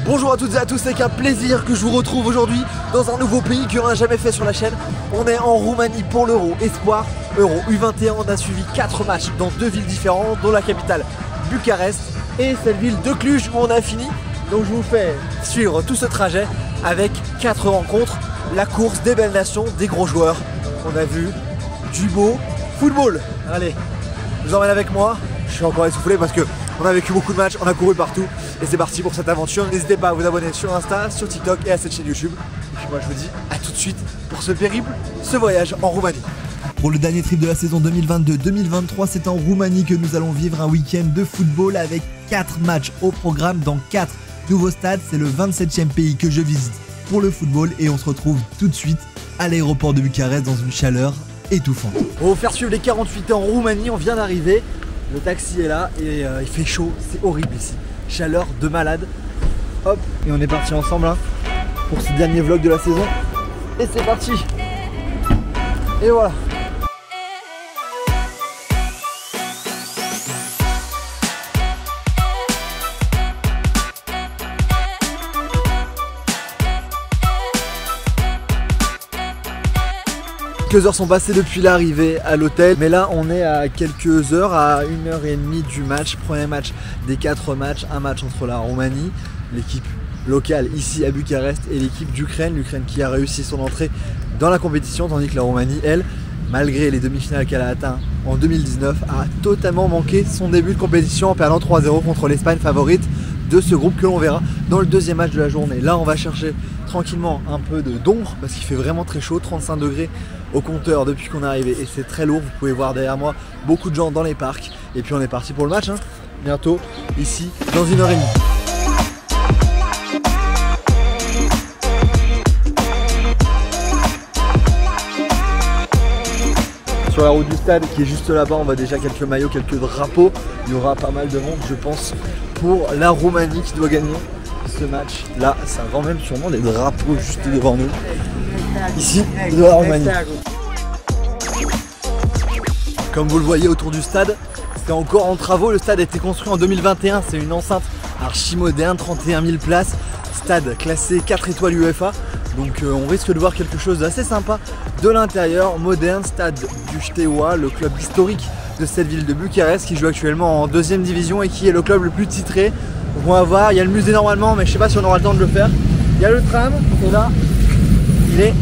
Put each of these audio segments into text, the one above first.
Bonjour à toutes et à tous, c'est avec un plaisir que je vous retrouve aujourd'hui dans un nouveau pays qu'on n'a jamais fait sur la chaîne. On est en Roumanie pour l'Euro Espoir, Euro U21. On a suivi 4 matchs dans 2 villes différentes, dont la capitale Bucarest et cette ville de Cluj où on a fini. Donc je vous fais suivre tout ce trajet avec 4 rencontres, la course, des belles nations, des gros joueurs. On a vu du beau football. Allez, je vous emmène avec moi. Je suis encore essoufflé parce que on a vécu beaucoup de matchs, on a couru partout et c'est parti pour cette aventure. N'hésitez pas à vous abonner sur Insta, sur TikTok et à cette chaîne YouTube. Et puis moi je vous dis à tout de suite pour ce périple, ce voyage en Roumanie. Pour le dernier trip de la saison 2022-2023, c'est en Roumanie que nous allons vivre un week-end de football avec 4 matchs au programme dans 4 nouveaux stades. C'est le 27e pays que je visite pour le football et on se retrouve tout de suite à l'aéroport de Bucarest dans une chaleur étouffante. On va vous faire suivre les 48 heures en Roumanie, on vient d'arriver. Le taxi est là et il fait chaud, c'est horrible ici. Chaleur de malade. Hop, et on est parti ensemble hein, pour ce dernier vlog de la saison. Et c'est parti. Et voilà. Quelques heures sont passées depuis l'arrivée à l'hôtel, mais là on est à quelques heures, à 1h30 du match, premier match des 4 matchs, un match entre la Roumanie, l'équipe locale ici à Bucarest et l'équipe d'Ukraine, l'Ukraine qui a réussi son entrée dans la compétition, tandis que la Roumanie, elle, malgré les demi-finales qu'elle a atteintes en 2019, a totalement manqué son début de compétition en perdant 3-0 contre l'Espagne, favorite de ce groupe que l'on verra dans le deuxième match de la journée. Là on va chercher tranquillement un peu d'ombre parce qu'il fait vraiment très chaud, 35 degrés au compteur depuis qu'on est arrivé et c'est très lourd. Vous pouvez voir derrière moi beaucoup de gens dans les parcs et puis on est parti pour le match hein, bientôt ici dans 1h30. Sur la route du stade qui est juste là-bas, on voit déjà quelques maillots, quelques drapeaux. Il y aura pas mal de monde je pense pour la Roumanie qui doit gagner ce match. Là ça vend même sûrement des drapeaux juste devant nous ici de la Roumanie. Comme vous le voyez autour du stade, c'est encore en travaux. Le stade a été construit en 2021, c'est une enceinte archi moderne, 31 000 places, stade classé 4 étoiles UEFA. Donc on risque de voir quelque chose d'assez sympa de l'intérieur, moderne, stade du Steaua, le club historique de cette ville de Bucarest qui joue actuellement en 2e division et qui est le club le plus titré. Donc on va voir, il y a le musée normalement mais je sais pas si on aura le temps de le faire. Il y a le tram et là il est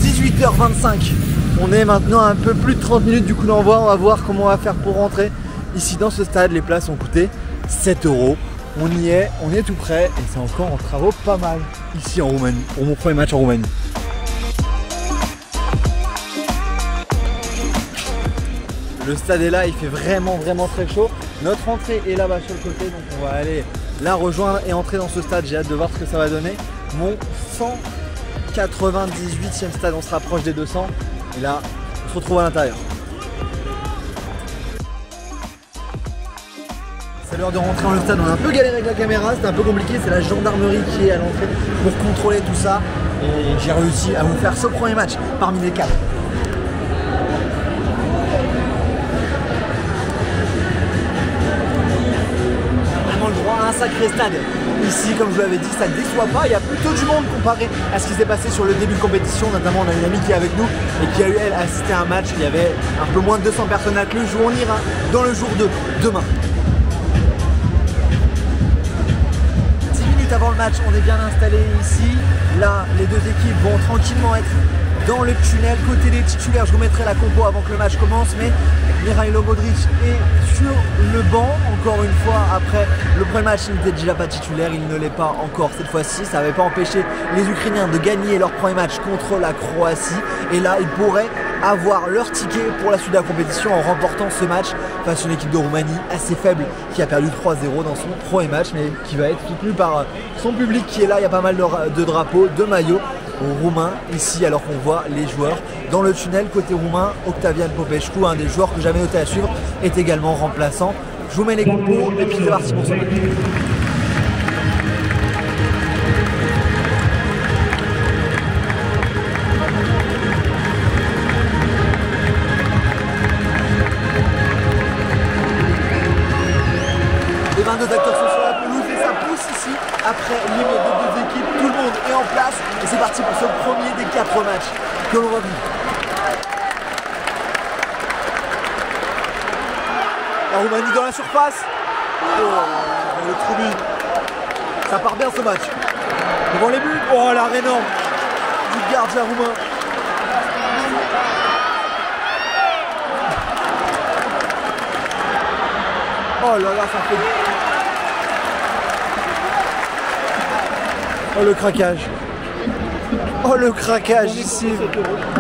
18h25. On est maintenant à un peu plus de 30 minutes du coup d'envoi. On va voir comment on va faire pour rentrer ici dans ce stade. Les places ont coûté 7 €. On y est, on est tout près et c'est encore en travaux pas mal ici en Roumanie, pour mon premier match en Roumanie. Le stade est là, il fait vraiment très chaud. Notre entrée est là-bas sur le côté, donc on va aller la rejoindre et entrer dans ce stade. J'ai hâte de voir ce que ça va donner. Mon 198e stade, on se rapproche des 200 et là on se retrouve à l'intérieur. C'est l'heure de rentrer dans le stade, on a un peu galéré avec la caméra, c'était un peu compliqué, c'est la gendarmerie qui est à l'entrée pour contrôler tout ça et j'ai réussi à vous faire ce premier match parmi les 4. Vraiment le droit à un sacré stade. Ici, comme je vous l'avais dit, ça ne déçoit pas, il y a plutôt du monde comparé à ce qui s'est passé sur le début de compétition. Notamment, on a une amie qui est avec nous et qui a eu, elle, assisté à un match. Il y avait un peu moins de 200 personnes à Cluj où on ira dans le jour de demain. 10 minutes avant le match, on est bien installé ici. Là, les deux équipes vont tranquillement être dans le tunnel. Côté des titulaires, je vous mettrai la compo avant que le match commence, mais Mihailo Modric est sur le banc encore une fois. Après le premier match, il n'était déjà pas titulaire, il ne l'est pas encore cette fois-ci. Ça n'avait pas empêché les Ukrainiens de gagner leur premier match contre la Croatie et là ils pourraient avoir leur ticket pour la suite de la compétition en remportant ce match face à une équipe de Roumanie assez faible qui a perdu 3-0 dans son premier match mais qui va être soutenu par son public qui est là. Il y a pas mal de drapeaux, de maillots roumains ici alors qu'on voit les joueurs dans le tunnel. Côté roumain, Octavian Popescu, un des joueurs que j'avais noté à suivre, est également remplaçant. Je vous mets les compos et puis c'est parti pour ce match. Les 22 acteurs sont sur la pelouse et ça pousse ici après l'hymne des deux équipes, tout le monde est en place et c'est parti pour ce premier des 4 matchs que l'on va vivre. La Roumanie dans la surface. Oh, le tribune. Ça part bien ce match. Devant les buts. Oh, l'arrêt énorme du gardien roumain. Oh là là, ça fait... Oh le craquage. Oh le craquage ici.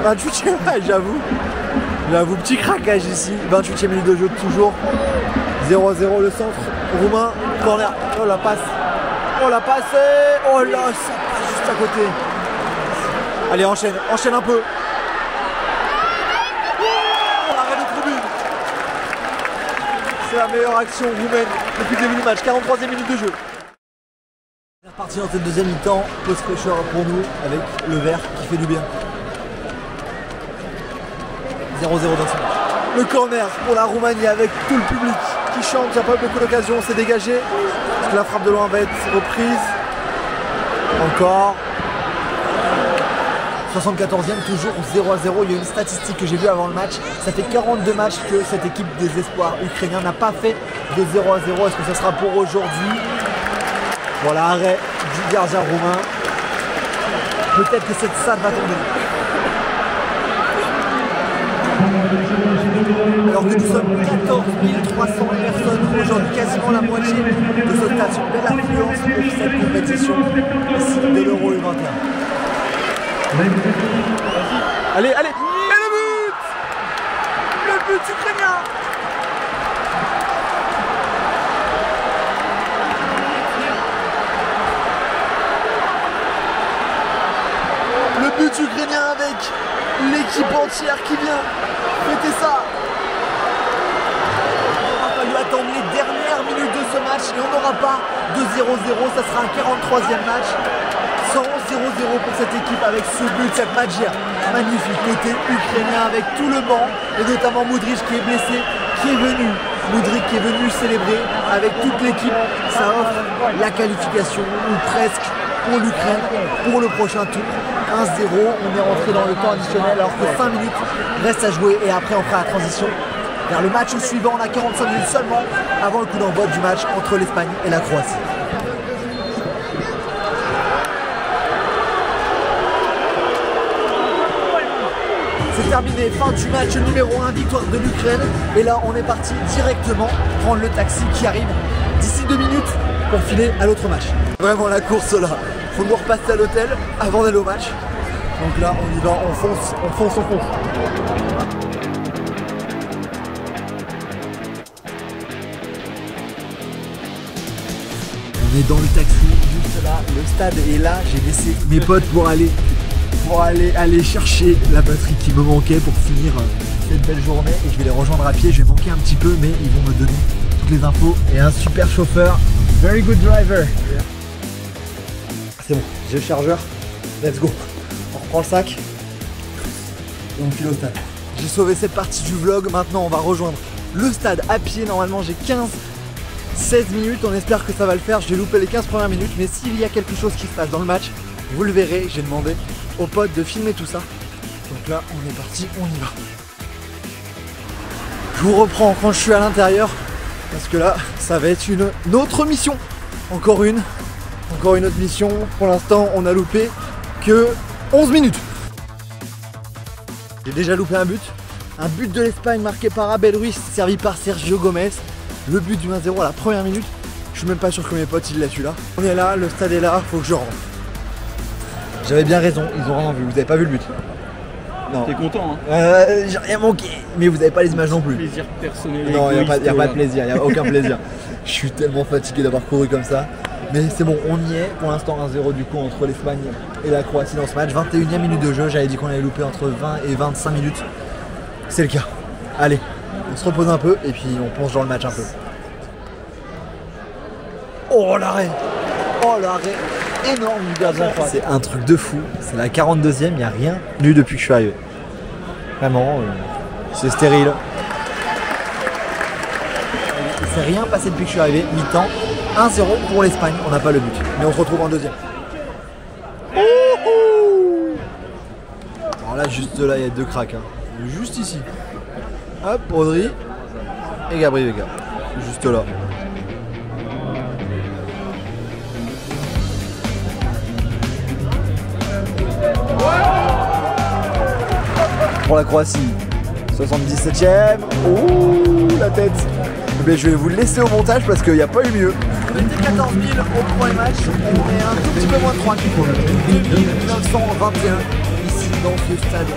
28e, j'avoue. J'avoue, petit craquage ici. 28e minute de jeu toujours. 0-0 le centre roumain. Corner. Oh la passe. Oh la passe. Oh là, ça passe juste à côté. Allez, enchaîne. Enchaîne un peu. Oh, l'arrêt de tribune. C'est la meilleure action roumaine depuis le début du match. 43e minute de jeu. On est reparti dans cette deuxième mi-temps. Pause fraîcheur pour nous avec le vert qui fait du bien. 0-0 dans ce match. Le corner pour la Roumanie avec tout le public qui chante. Il n'y a pas beaucoup d'occasion. C'est dégagé. Parce que la frappe de loin va être reprise. Encore. 74e, toujours 0-0. Il y a une statistique que j'ai vue avant le match. Ça fait 42 matchs que cette équipe des espoirs ukrainiens n'a pas fait de 0-0. Est-ce que ça sera pour aujourd'hui? Voilà, arrêt du gardien roumain. Peut-être que cette salle va tomber. Alors que nous sommes 14 300 personnes aujourd'hui, quasiment la moitié de ce stade. Une belle affluence pour cette compétition ici de l'Euro U21. Allez, allez, et le but! Le but ukrainien! Le but ukrainien avec l'équipe entière qui vient fêter ça. Il aura fallu attendre les dernières minutes de ce match et on n'aura pas de 0-0, ça sera un 43e match. 0-0 pour cette équipe avec ce but, cette magie magnifique côté ukrainien avec tout le banc et notamment Modric qui est blessé, qui est venu. Modric qui est venu célébrer avec toute l'équipe. Ça offre la qualification ou presque pour l'Ukraine pour le prochain tour. 1-0, on est rentré dans le temps additionnel alors que 5 minutes restent à jouer et après on fera la transition vers le match suivant. On a 45 minutes seulement avant le coup d'envoi du match entre l'Espagne et la Croatie. C'est terminé, fin du match numéro 1, victoire de l'Ukraine. Et là, on est parti directement prendre le taxi qui arrive d'ici 2 minutes pour filer à l'autre match. Vraiment la course là, faut nous repasser à l'hôtel avant d'aller au match. Donc là, on y va, on fonce. On est dans le taxi, juste là, le stade est là. J'ai laissé mes potes pour aller chercher la batterie qui me manquait pour finir cette belle journée et je vais les rejoindre à pied. Je vais manquer un petit peu mais ils vont me donner toutes les infos et un super chauffeur, very good driver. C'est bon, j'ai le chargeur, let's go. On reprend le sac et on file au stade. J'ai sauvé cette partie du vlog, maintenant on va rejoindre le stade à pied. Normalement j'ai 15-16 minutes, on espère que ça va le faire. J'ai loupé les 15 premières minutes mais s'il y a quelque chose qui se passe dans le match, vous le verrez. J'ai demandé aux potes de filmer tout ça. Donc là on est parti, on y va. Je vous reprends quand je suis à l'intérieur parce que là ça va être une autre mission. Encore une autre mission. Pour l'instant on a loupé que 11 minutes. J'ai déjà loupé un but de l'Espagne marqué par Abel Ruiz, servi par Sergio Gomez. Le but du 1-0 à la première minute. Je suis même pas sûr que mes potes ils l'ont là. On est là, le stade est là, faut que je rentre. J'avais bien raison, ils ont rien vu, vous avez pas vu le but. Non. T'es content hein? J'ai rien manqué, mais vous avez pas les images non plus. Plaisir personnel. Non, il n'y a pas de plaisir, il n'y a aucun plaisir. Je suis tellement fatigué d'avoir couru comme ça. Mais c'est bon, on y est. Pour l'instant 1-0 du coup entre l'Espagne et la Croatie dans ce match. 21e minute de jeu, j'avais dit qu'on allait louper entre 20 et 25 minutes. C'est le cas. Allez, on se repose un peu et puis on plonge dans le match un peu. Oh l'arrêt! Oh l'arrêt énorme du gardien. C'est un truc de fou. C'est la 42e, il n'y a rien eu depuis que je suis arrivé. Vraiment, c'est stérile. s'est rien passé depuis que je suis arrivé. Mi-temps, 1-0 pour l'Espagne. On n'a pas le but, mais on se retrouve en deuxième. Alors là, juste là, il y a 2 cracks. Hein. Juste ici. Hop, Rodri et Gabri Vega. Juste là. Pour la Croatie, 77ème. Ouh, la tête. Mais je vais vous le laisser au montage parce qu'il n'y a pas eu mieux. On était 14 000 au premier match, on est un tout petit peu moins de 3 000. 2921 ici dans ce stade.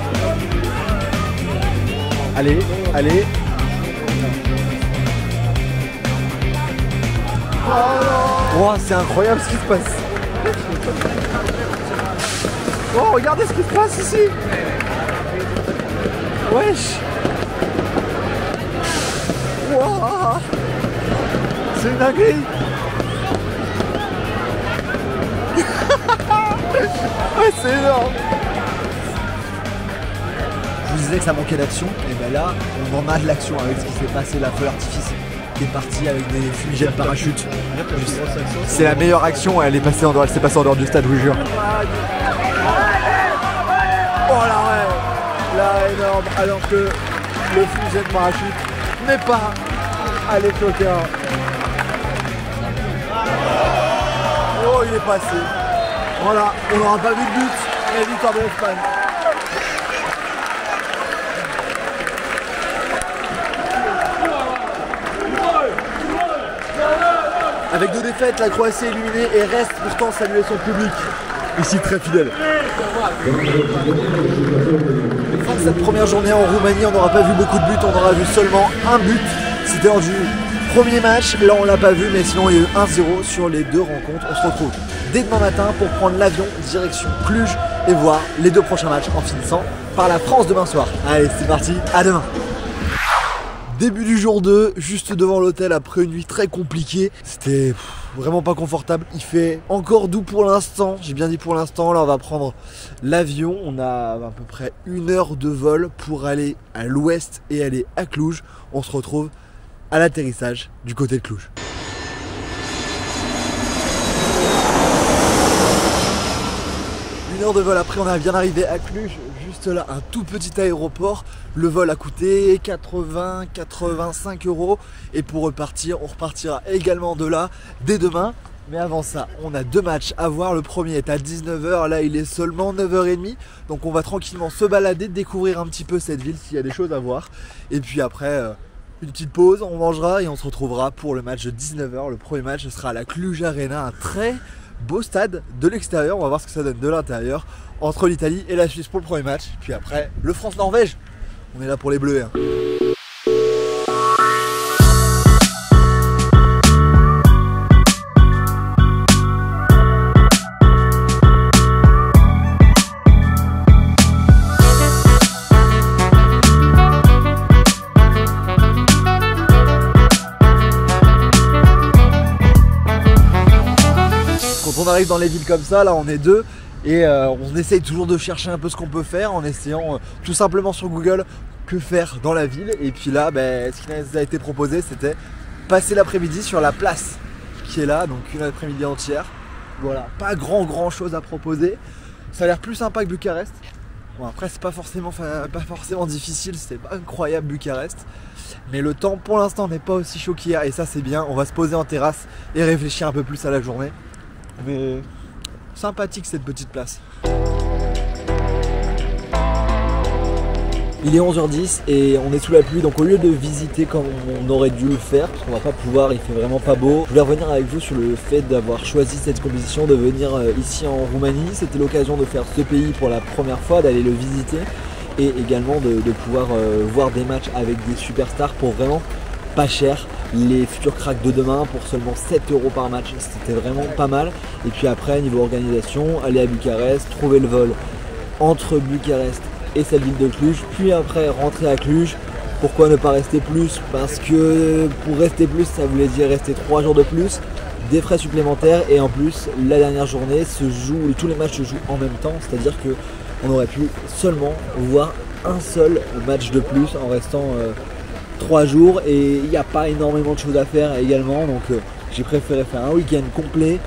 Allez, allez. Oh, c'est incroyable ce qui se passe. Oh, regardez ce qui se passe ici. Wesh. Wow. C'est une dinguerie. Ouais, c'est énorme. Je vous disais que ça manquait d'action, et ben là, on en a de l'action avec ce qui s'est passé, la feu d'artifice qui est partie avec des fumigènes parachutes. C'est la meilleure action, elle s'est passée en dehors du stade, je vous jure. Oh là ouais, là énorme, alors que le fumigène parachute n'est pas allé flotter. Oh, il est passé. Voilà, on n'aura pas vu de but, et victoire de l'Espagne. Avec 2 défaites, la Croatie est éliminée et reste pourtant saluer son public, ici très fidèle. Fin de cette première journée en Roumanie, on n'aura pas vu beaucoup de buts, on aura vu seulement un but. C'était lors du premier match, là on l'a pas vu, mais sinon il y a eu 1-0 sur les 2 rencontres. On se retrouve dès demain matin pour prendre l'avion direction Cluj et voir les 2 prochains matchs en finissant par la France demain soir. Allez, c'est parti, à demain. Début du jour 2, juste devant l'hôtel après une nuit très compliquée. C'était vraiment pas confortable. Il fait encore doux pour l'instant. J'ai bien dit pour l'instant. Là, on va prendre l'avion. On a à peu près 1 heure de vol pour aller à l'ouest et aller à Cluj. On se retrouve à l'atterrissage du côté de Cluj. Une heure de vol après, on est bien arrivé à Cluj. Juste là, un tout petit aéroport. Le vol a coûté 80-85 €. Et pour repartir, on repartira également de là dès demain. Mais avant ça, on a 2 matchs à voir. Le premier est à 19 h. Là, il est seulement 9 h 30. Donc on va tranquillement se balader, découvrir un petit peu cette ville s'il y a des choses à voir. Et puis après, une petite pause, on mangera et on se retrouvera pour le match de 19 h. Le premier match, ce sera à la Cluj Arena, un très beau stade de l'extérieur. On va voir ce que ça donne de l'intérieur entre l'Italie et la Suisse pour le premier match. Puis après, le France-Norvège. On est là pour les Bleus. Hein. Quand on arrive dans les villes comme ça, là on est 2. Et on essaye toujours de chercher un peu ce qu'on peut faire en essayant tout simplement sur Google que faire dans la ville. Et puis là, ce qui nous a été proposé, c'était passer l'après-midi sur la place qui est là, donc une après-midi entière. Voilà, pas grand chose à proposer. Ça a l'air plus sympa que Bucarest. Bon, après, c'est pas forcément difficile, c'est pas incroyable Bucarest. Mais le temps pour l'instant n'est pas aussi chaud qu'hier et ça c'est bien. On va se poser en terrasse et réfléchir un peu plus à la journée. Mais sympathique cette petite place. Il est 11 h 10 et on est sous la pluie, donc au lieu de visiter comme on aurait dû le faire, parce qu'on va pas pouvoir, il fait vraiment pas beau, je voulais revenir avec vous sur le fait d'avoir choisi cette compétition, de venir ici en Roumanie. C'était l'occasion de faire ce pays pour la première fois, d'aller le visiter et également de pouvoir voir des matchs avec des superstars pour vraiment pas cher. Les futurs cracks de demain pour seulement 7 € par match, c'était vraiment pas mal. Et puis après, niveau organisation, aller à Bucarest, trouver le vol entre Bucarest et cette ville de Cluj, puis après rentrer à Cluj. Pourquoi ne pas rester plus? Parce que pour rester plus, ça voulait dire rester 3 jours de plus, des frais supplémentaires et en plus la dernière journée tous les matchs se jouent en même temps, c'est-à-dire que on aurait pu seulement voir un seul match de plus en restant 3 jours et il n'y a pas énormément de choses à faire également, donc j'ai préféré faire un week-end complet,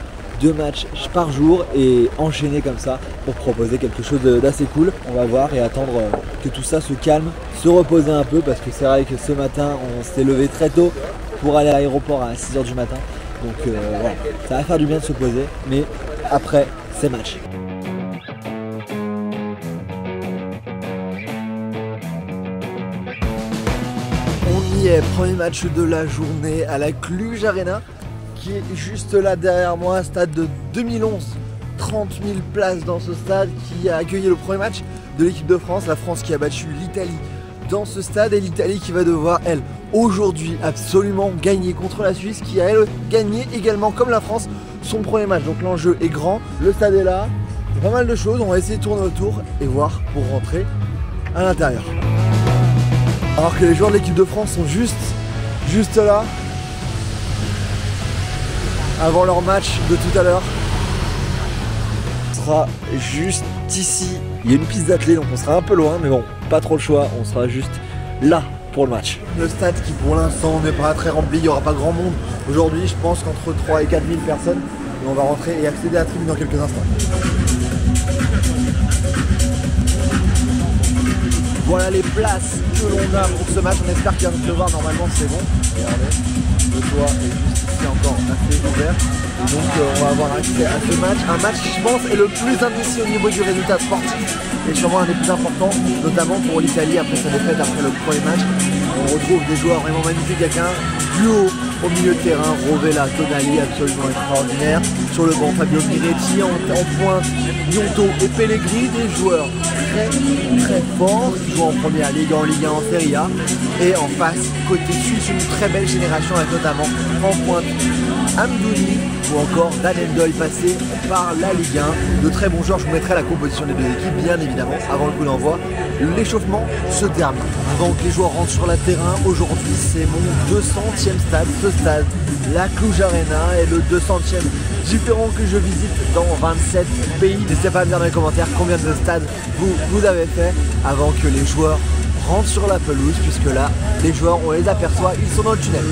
2 matchs par jour et enchaîner comme ça pour proposer quelque chose d'assez cool. On va voir et attendre que tout ça se calme, se reposer un peu, parce que c'est vrai que ce matin on s'est levé très tôt pour aller à l'aéroport à 6 h du matin, donc voilà, ça va faire du bien de se poser, mais après c'est match. On y est, premier match de la journée à la Cluj Arena, qui est juste là derrière moi, stade de 2011, 30 000 places dans ce stade, qui a accueilli le premier match de l'équipe de France, la France qui a battu l'Italie dans ce stade, et l'Italie qui va devoir, elle, aujourd'hui absolument gagner contre la Suisse, qui a elle gagné également comme la France son premier match. Donc l'enjeu est grand, le stade est là, il y a pas mal de choses, on va essayer de tourner autour et voir pour rentrer à l'intérieur. Alors que les joueurs de l'équipe de France sont juste là, avant leur match de tout à l'heure. On sera juste ici, il y a une piste d'athlée donc on sera un peu loin, mais bon, pas trop le choix, on sera juste là pour le match. Le stade qui pour l'instant n'est pas très rempli, il n'y aura pas grand monde aujourd'hui, je pense qu'entre 3 et 4 000 personnes, et on va rentrer et accéder à la tribune dans quelques instants. Voilà les places que l'on a pour ce match, on espère qu'il va nous pleuvoir, normalement c'est bon. Regardez, le toit est juste ici encore assez ouvert. Et donc on va avoir accès à ce match, un match qui je pense est le plus indécis au niveau du résultat sportif et sûrement un des plus importants, notamment pour l'Italie après sa défaite, après le premier match. On retrouve des joueurs vraiment magnifiques avec un duo au milieu de terrain, Rovella, Tonali, absolument extraordinaire. Sur le banc, Fabio Miretti, en pointe, Gnonto et Pellegrini, des joueurs très forts qui jouent en première ligue, en Ligue 1, en Serie A. Et en face, côté suisse, une très belle génération avec notamment en pointe Amdouni ou encore Dan Endoy passé par la Ligue 1. De très bons joueurs, je vous mettrai la composition des deux équipes bien évidemment avant le coup d'envoi. L'échauffement se termine. Avant que les joueurs rentrent sur le terrain, aujourd'hui c'est mon 200e stade. Ce stade, la Cluj Arena, est le 200e différent que je visite dans 27 pays. N'hésitez pas à me dire dans les commentaires combien de stades vous avez fait avant que les joueurs rentrent sur la pelouse, puisque là, les joueurs, on les aperçoit, ils sont dans le tunnel.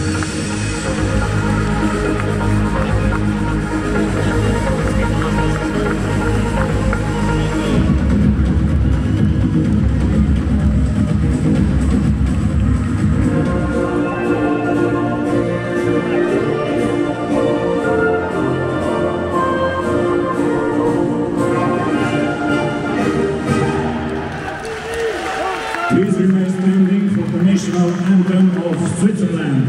Please remain standing for the national anthem of Switzerland.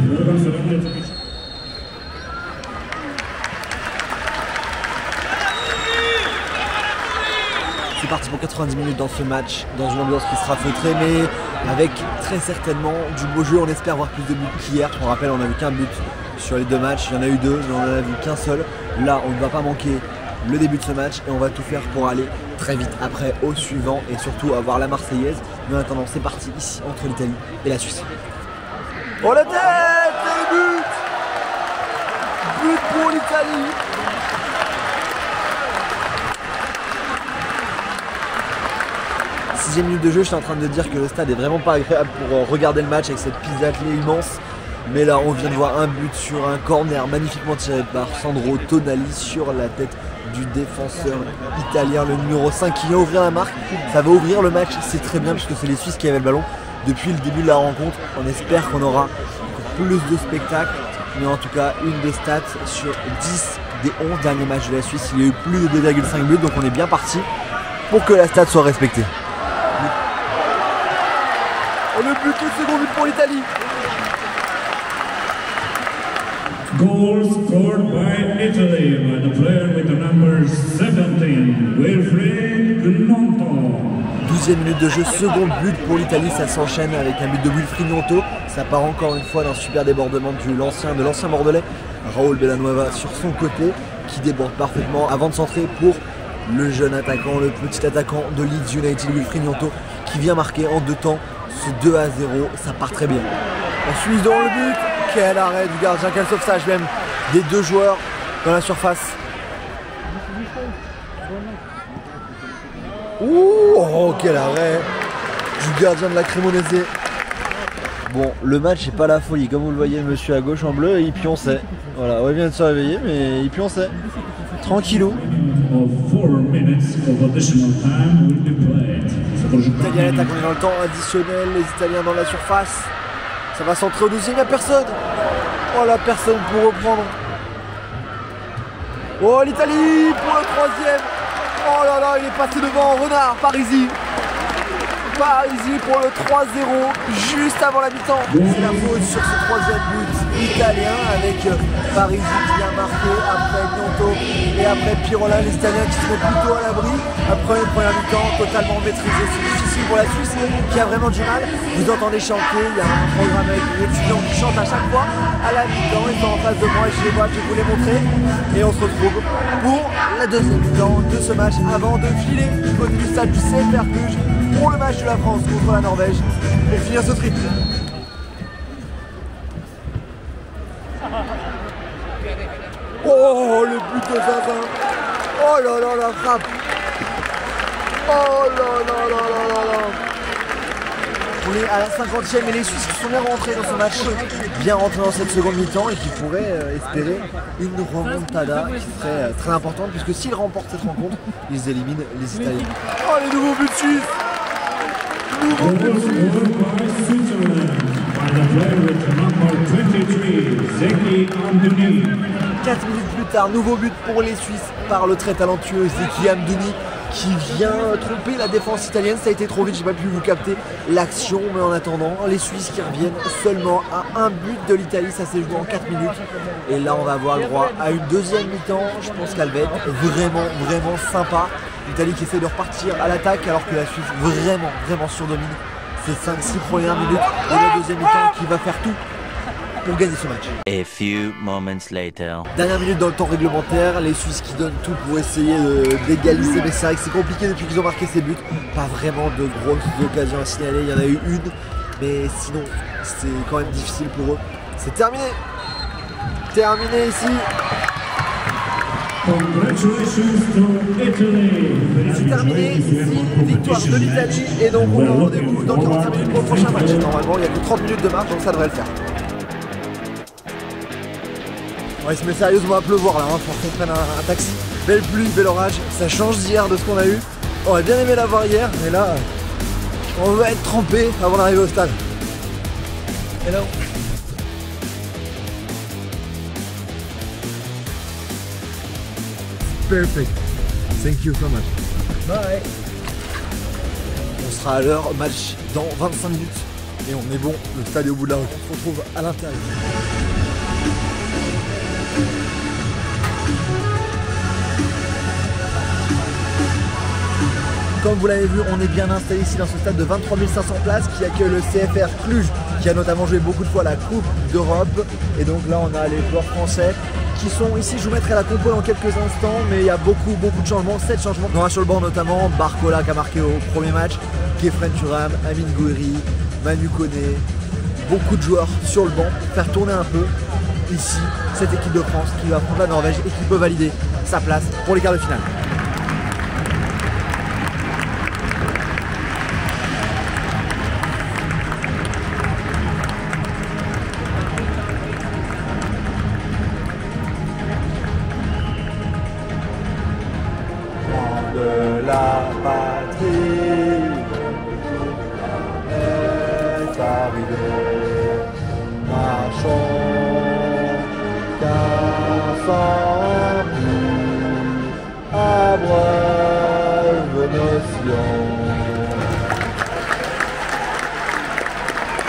C'est parti pour 90 minutes dans ce match, dans une ambiance qui sera feutrée, mais avec très certainement du beau jeu. On espère voir plus de buts qu'hier. On rappelle, on n'a vu qu'un but sur les 2 matchs. Il y en a eu 2, mais on n'en a vu qu'un seul. Là, on ne va pas manquer le début de ce match et on va tout faire pour aller très vite après au suivant et surtout avoir la Marseillaise. Mais en attendant, c'est parti ici entre l'Italie et la Suisse. Oh la tête, et but! But pour l'Italie! Sixième minute de jeu, je suis en train de dire que le stade est vraiment pas agréable pour regarder le match avec cette piste d'athlée immense. Mais là, on vient de voir un but sur un corner magnifiquement tiré par Sandro Tonali sur la tête du défenseur italien, le numéro 5 qui vient ouvrir la marque. Ça va ouvrir le match, c'est très bien puisque c'est les Suisses qui avaient le ballon depuis le début de la rencontre. On espère qu'on aura plus de spectacles, mais en tout cas une des stats sur 10 des 11 derniers matchs de la Suisse, il y a eu plus de 2,5 buts, donc on est bien parti pour que la stat soit respectée. Et le but, le second but pour l'Italie. Goal scored by Italy by the player with the number 17, Wilfried Gnonto. 12e minute de jeu, second but pour l'Italie, ça s'enchaîne avec un but de Wilfried Gnonto. Ça part encore une fois d'un super débordement de l'ancien bordelais, Raoul Bellanueva sur son côté, qui déborde parfaitement avant de centrer pour le jeune attaquant, le petit attaquant de Leeds United, Wilfried Gnonto, qui vient marquer en 2 temps ce 2-0, ça part très bien. On suit dans le but, quel arrêt du gardien, quel sauvetage même des 2 joueurs dans la surface. Ouh, oh, quel arrêt du gardien de la Cremonese. Bon, le match n'est pas la folie, comme vous le voyez, le monsieur à gauche en bleu, il pionçait. Voilà, on vient de se réveiller, mais il pionçait. Tranquillou. L'Italien à l'attaque, on est dans le temps additionnel, les Italiens dans la surface. Ça va centrer au deuxième, il n'y a personne. Oh la personne pour reprendre. Oh l'Italie pour le troisième. Oh là là, il est passé devant Renard, Parisi. Parisi pour le 3-0, juste avant la mi-temps. C'est la faute sur ce troisième but italien avec Parisi qui a marqué, après Gnonto et après Pirola, les Italiens qui se mettent plutôt à l'abri. Après une première mi-temps totalement maîtrisée, c'est difficile pour la Suisse qui a vraiment du mal. Vous entendez chanter, il y a un programme avec les étudiants qui chantent à chaque fois à la mi-temps. Ils sont en face de moi et je les vois, je vais vous les montrer. Et on se retrouve pour la deuxième mi-temps de ce match avant de filer du côté du stade du CFR Cluj pour le match de la France contre la Norvège pour finir ce triple. Oh le but de Zazin. Oh là là la frappe. Oh là là là là là là. On est à la 50e et les Suisses qui sont bien rentrés dans ce match, bien rentrés dans cette seconde mi-temps et qui pourraient espérer une remontada qui serait très importante puisque s'ils remportent cette rencontre, ils éliminent les Italiens. Oh les nouveaux buts suisses. 4 minutes plus tard, nouveau but pour les Suisses par le très talentueux Zeki Hamdouni qui vient tromper la défense italienne. Ça a été trop vite, j'ai pas pu vous capter l'action, mais en attendant, les Suisses qui reviennent seulement à un but de l'Italie, ça s'est joué en 4 minutes. Et là, on va avoir le droit à une deuxième mi-temps. Je pense qu'elle va être vraiment sympa. L'Italie qui essaie de repartir à l'attaque alors que la Suisse vraiment surdomine ces 5-6 premières minutes et la deuxième mi-temps qui va faire tout pour gagner ce match. A few moments later. Dernière minute dans le temps réglementaire, les Suisses qui donnent tout pour essayer d'égaliser, mais c'est vrai que c'est compliqué depuis qu'ils ont marqué ces buts. Pas vraiment de grosses occasions à signaler, il y en a eu une, mais sinon c'est quand même difficile pour eux. C'est terminé. Terminé ici. C'est terminé ici, victoire de l'Italie et donc on a rendez-vous dans 45 minutes pour le prochain match. Normalement il n'y a que 30 minutes de marche donc ça devrait le faire. Ouais, il se met sérieusement à pleuvoir là, hein, faut qu'on prenne un taxi. Belle pluie, bel orage, ça change d'hier de ce qu'on a eu. On aurait bien aimé l'avoir hier, mais là on va être trempé avant d'arriver au stade. Hello. Perfect. Thank you so much. Bye. On sera à l'heure, match dans 25 minutes et on est bon, le stade est au bout de la route. On se retrouve à l'intérieur. Comme vous l'avez vu, on est bien installé ici dans ce stade de 23 500 places qui accueille le CFR Cluj, qui a notamment joué beaucoup de fois la Coupe d'Europe. Et donc là, on a les joueurs français qui sont ici. Je vous mettrai la compo dans quelques instants, mais il y a beaucoup de changements, 7 changements. On aura sur le banc notamment Barcola qui a marqué au premier match, Kefren Turam, Amine Gouiri, Manu Koné, beaucoup de joueurs sur le banc pour faire tourner un peu ici cette équipe de France qui va prendre la Norvège et qui peut valider sa place pour les quarts de finale. De la patrie est arrivée, marchons qu'ensemble abreuve nos sillons.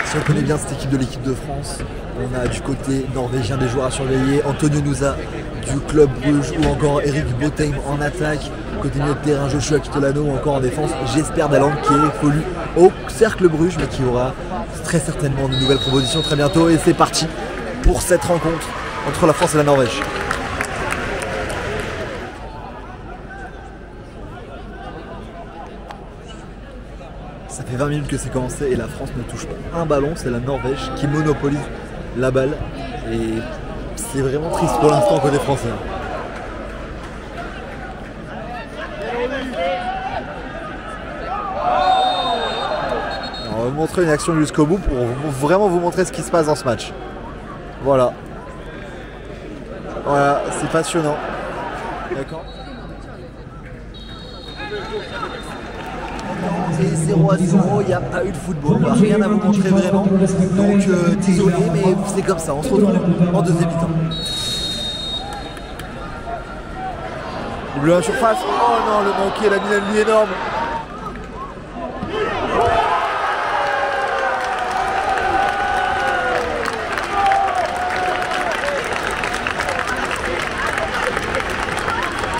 Si on connaît bien cette équipe de l'équipe de France, on a du côté norvégien des joueurs à surveiller, Antonio Nusa du Club Bruges ou encore Eric Botheim en attaque. Côté milieu de terrain, Joshua Kitolano ou encore en défense, Jesper Dalland qui évolue au Cercle Bruges mais qui aura très certainement de nouvelles propositions très bientôt. Et c'est parti pour cette rencontre entre la France et la Norvège. Ça fait 20 minutes que c'est commencé et la France ne touche pas un ballon, c'est la Norvège qui monopolise la balle et c'est vraiment triste pour l'instant côté français. vous montrer une action jusqu'au bout pour vraiment vous montrer ce qui se passe dans ce match. Voilà. Voilà, c'est passionnant. D'accord. Et 0-0, il n'y a pas eu de football, rien à vous montrer vraiment. Donc désolé, mais c'est comme ça, on se retrouve en deuxième mi-temps. Le bleu à la surface, oh non, le manqué, la mine énorme.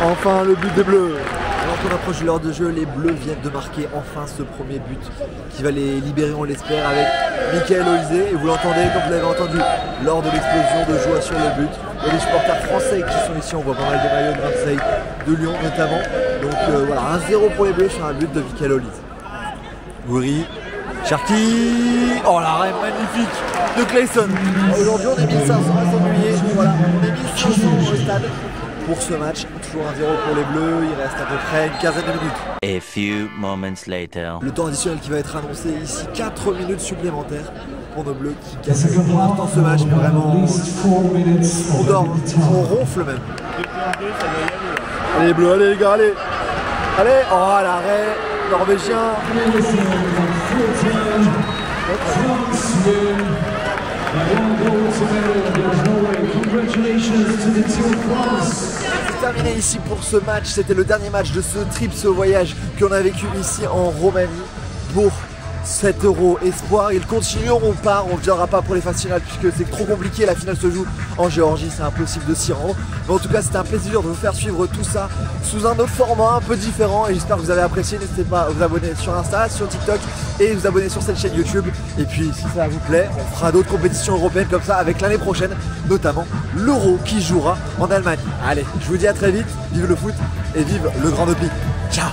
Enfin le but des Bleus. Alors qu'on approche de l'heure de jeu, les Bleus viennent de marquer enfin ce premier but qui va les libérer, on l'espère, avec Michael Olise. Et vous l'entendez, comme vous l'avez entendu lors de l'explosion de joie sur le but. Il y a des supporters français qui sont ici, on voit pas mal de maillots de Marseille, de Lyon notamment. Donc voilà, 1-0 pour les Bleus sur un but de Michael Olise. Gouiri, Cherki, oh l'arrêt magnifique de Clayson. Aujourd'hui on est 1500 à s'ennuyer, voilà, on est 1500 au stade. Pour ce match, toujours 1-0 pour les Bleus, il reste à peu près une quinzaine de minutes. A few moments later. Le temps additionnel qui va être annoncé ici, 4 minutes supplémentaires pour nos Bleus qui gagnent pour l'instant ce match, mais vraiment on dort, on ronfle même. Allez les Bleus, allez les gars, allez. Allez, oh l'arrêt norvégien. C'est terminé ici pour ce match, c'était le dernier match de ce trip, ce voyage qu'on a vécu ici en Roumanie pour 7 € espoir. Ils continueront pas, on ne viendra pas pour les phases finales puisque c'est trop compliqué, la finale se joue en Géorgie, c'est impossible de s'y rendre. Mais en tout cas c'était un plaisir de vous faire suivre tout ça sous un autre format un peu différent et j'espère que vous avez apprécié. N'hésitez pas à vous abonner sur Insta, sur TikTok et vous abonner sur cette chaîne YouTube. Et puis si ça vous plaît, on fera d'autres compétitions européennes comme ça avec l'année prochaine, notamment l'Euro qui jouera en Allemagne. Allez, je vous dis à très vite, vive le foot et vive le Grand Opi. Ciao.